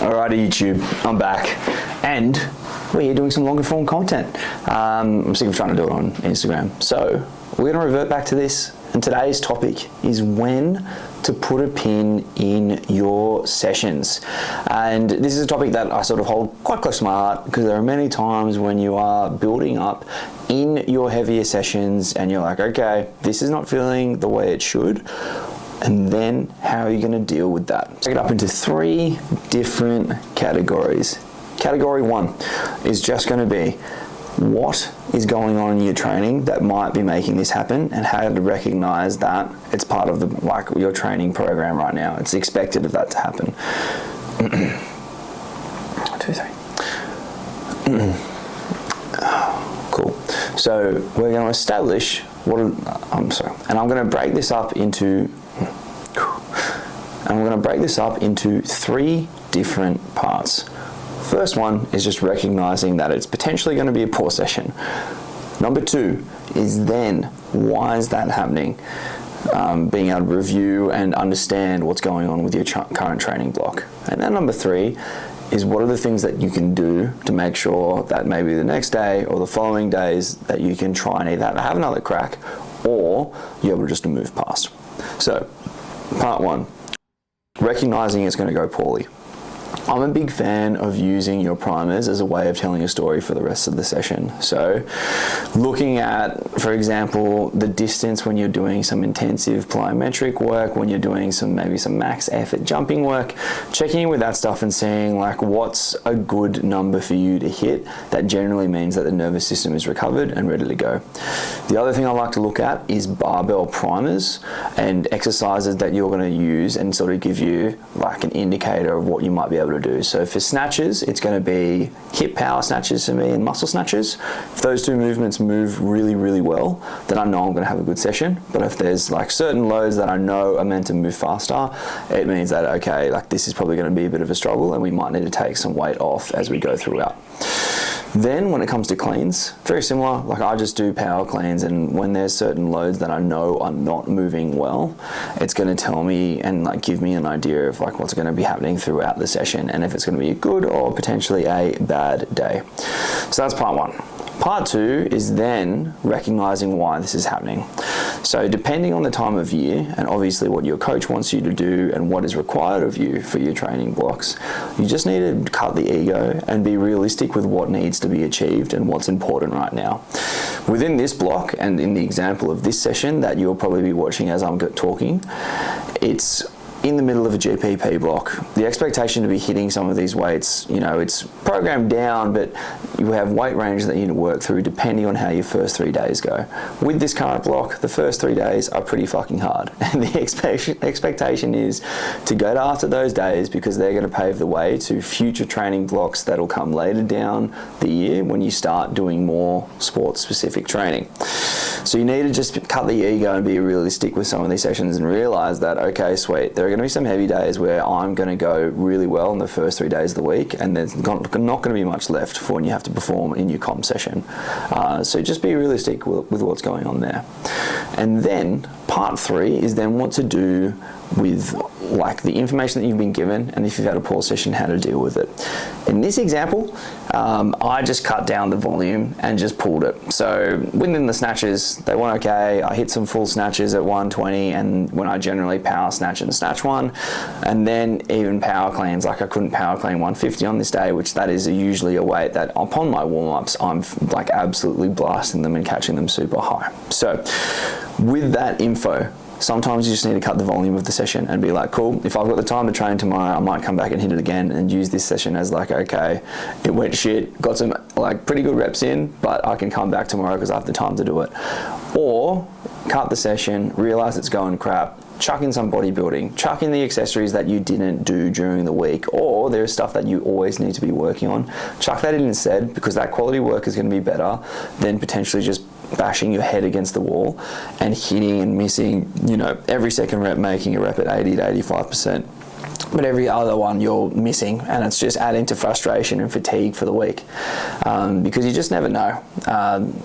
Alrighty YouTube, I'm back and we're here doing some longer form content. I'm sick of trying to do it on Instagram. So we're going to revert back to this, and today's topic is when to put a pin in your sessions. And this is a topic that I sort of hold quite close to my heart, because there are many times when you are building up in your heavier sessions and you're like, okay, this is not feeling the way it should. And then how are you going to deal with that? Break it up into 3 different categories. Category 1 is just going to be what is going on in your training that might be making this happen, and how to recognize that it's part of your training program right now. It's expected of that to happen. 2, 3. Cool. So we're going to establish and I'm going to break this up into 3 different parts. First one is just recognizing that it's potentially going to be a poor session. Number 2 is then, why is that happening? Being able to review and understand what's going on with your current training block. And then number 3 is, what are the things that you can do to make sure that maybe the next day or the following days that you can try and either have another crack, or you're able just to move past. So part 1, recognizing it's going to go poorly. I'm a big fan of using your primers as a way of telling a story for the rest of the session. So looking at, for example, the distance when you're doing some intensive plyometric work, when you're doing maybe some max effort jumping work, checking in with that stuff and seeing what's a good number for you to hit. That generally means that the nervous system is recovered and ready to go. The other thing I like to look at is barbell primers and exercises that you're going to use, and sort of give you an indicator of what you might be able to do. So for snatches, it's going to be hip power snatches for me and muscle snatches. If those 2 movements move really, really well, then I know I'm going to have a good session. But if there's certain loads that I know are meant to move faster, it means that, okay, this is probably going to be a bit of a struggle, and we might need to take some weight off as we go throughout. Then when it comes to cleans, very similar. I just do power cleans, and when there's certain loads that I know are not moving well, it's going to tell me and give me an idea of what's going to be happening throughout the session, and if it's going to be a good or potentially a bad day. So that's part 1. Part 2 is then recognizing why this is happening. So depending on the time of year, and obviously what your coach wants you to do and what is required of you for your training blocks, you just need to cut the ego and be realistic with what needs to be achieved and what's important right now. Within this block, and in the example of this session that you'll probably be watching as I'm talking, it's in the middle of a GPP block. The expectation to be hitting some of these weights, it's programmed down, but you have weight range that you need to work through depending on how your first 3 days go. With this current block, the first 3 days are pretty fucking hard. And the expectation is to go after those days, because they're going to pave the way to future training blocks that'll come later down the year when you start doing more sports-specific training. So you need to just cut the ego and be realistic with some of these sessions, and realize that, okay, sweet, there are going to be some heavy days where I'm going to go really well in the first 3 days of the week, and there's not going to be much left for when you have to perform in your comp session. So just be realistic with what's going on there. And then part 3 is then what to do with the information that you've been given, and if you've had a poor session, how to deal with it. In this example, I just cut down the volume and just pulled it. So within the snatches, they went okay. I hit some full snatches at 120, and when I generally power snatch and snatch one, and then even power cleans, I couldn't power clean 150 on this day, which that is usually a weight that upon my warm-ups, I'm absolutely blasting them and catching them super high. So with that info, sometimes you just need to cut the volume of the session and be cool, if I've got the time to train tomorrow, I might come back and hit it again, and use this session as okay, it went shit, got some pretty good reps in, but I can come back tomorrow because I have the time to do it. Or cut the session, realize it's going crap, chuck in some bodybuilding, chuck in the accessories that you didn't do during the week, or there's stuff that you always need to be working on, chuck that in instead, because that quality work is going to be better than potentially just bashing your head against the wall and hitting and missing, every second rep, making a rep at 80 to 85%. but every other one you're missing, and it's just adding to frustration and fatigue for the week, because you just never know.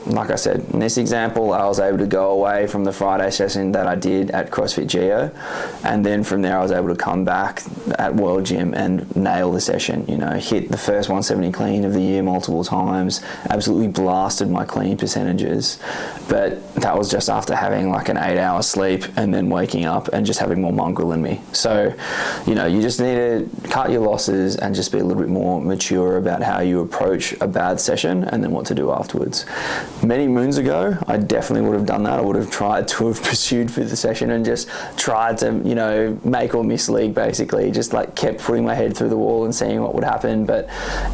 Like I said, in this example, I was able to go away from the Friday session that I did at CrossFit Geo, and then from there I was able to come back at World Gym and nail the session, you know, hit the first 170 clean of the year multiple times, absolutely blasted my clean percentages, but that was just after having like an 8-hour sleep and then waking up and just having more mongrel in me. So, you know, you just need to cut your losses and just be a little bit more mature about how you approach a bad session and then what to do afterwards. Many moons ago, I definitely would have done that. I would have tried to have pursued for the session and just tried to, you know, make or miss league, basically. Just like kept putting my head through the wall and seeing what would happen. But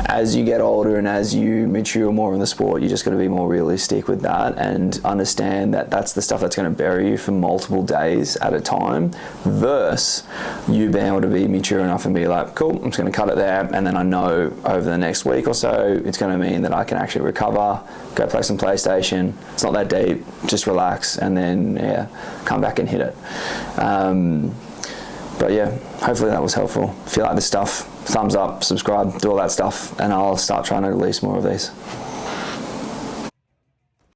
as you get older and as you mature more in the sport, you just got to be more realistic with that and understand that that's the stuff that's going to bury you for multiple days at a time, versus you being able to be mature enough and be like, cool, I'm just going to cut it there, and then I know over the next week or so it's going to mean that I can actually recover, go play some PlayStation, it's not that deep, just relax, and then come back and hit it. But yeah, hopefully that was helpful. If you like this stuff, thumbs up, subscribe, do all that stuff, and I'll start trying to release more of these.